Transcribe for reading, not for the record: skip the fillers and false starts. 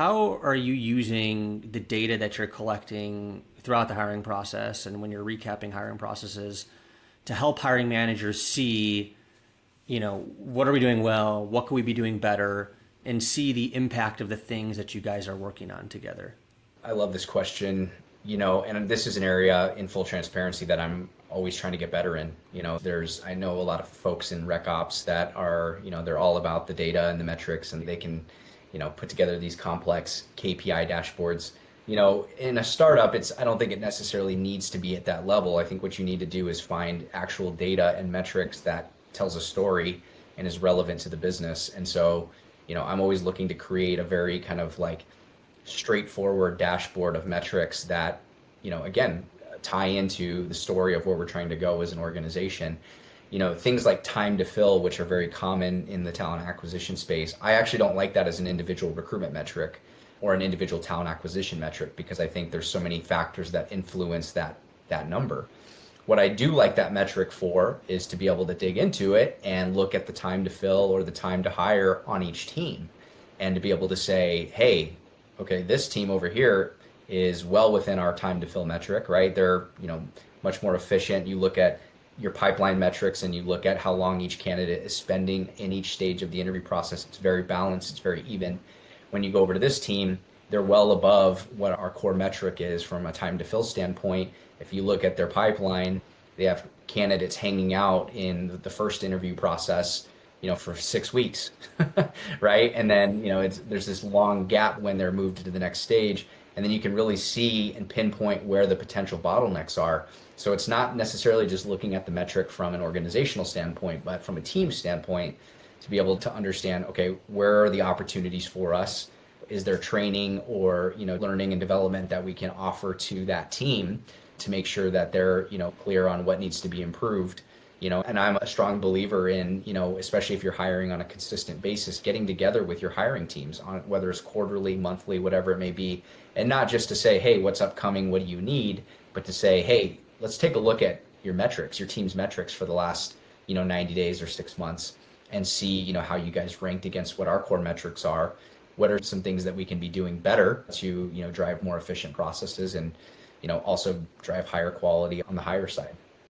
how are you using the data that you're collecting throughout the hiring process and when you're recapping hiring processes to help hiring managers see, what are we doing well? What could we be doing better? And see the impact of the things that you guys are working on together? I love this question, and this is an area in full transparency that I'm always trying to get better in. I know a lot of folks in rec ops that are, they're all about the data and the metrics, and they can, put together these complex KPI dashboards. In a startup, I don't think it necessarily needs to be at that level. I think what you need to do is find actual data and metrics that tells a story and is relevant to the business. And so, I'm always looking to create a very kind of like straightforward dashboard of metrics that, again, tie into the story of where we're trying to go as an organization. Things like time to fill, which are very common in the talent acquisition space. I actually don't like that as an individual recruitment metric or an individual talent acquisition metric, because I think there's so many factors that influence that number. What I do like that metric for is to be able to dig into it and look at the time to fill or the time to hire on each team, and to be able to say, hey, okay, this team over here is well within our time to fill metric, right? They're, much more efficient. You look at your pipeline metrics and you look at how long each candidate is spending in each stage of the interview process. It's very balanced, it's very even. When you go over to this team, they're well above what our core metric is from a time to fill standpoint. If you look at their pipeline, they have candidates hanging out in the first interview process, for 6 weeks, right? And then, there's this long gap when they're moved to the next stage. And then you can really see and pinpoint where the potential bottlenecks are. So it's not necessarily just looking at the metric from an organizational standpoint, but from a team standpoint, to be able to understand, okay, where are the opportunities for us? Is there training or, learning and development that we can offer to that team to make sure that they're, clear on what needs to be improved? And I'm a strong believer in, especially if you're hiring on a consistent basis, getting together with your hiring teams on whether it's quarterly, monthly, whatever it may be, and not just to say, hey, what's upcoming? What do you need? But to say, hey, let's take a look at your metrics, your team's metrics for the last, 90 days or 6 months, and see, how you guys ranked against what our core metrics are. What are some things that we can be doing better to, drive more efficient processes and, also drive higher quality on the hire side?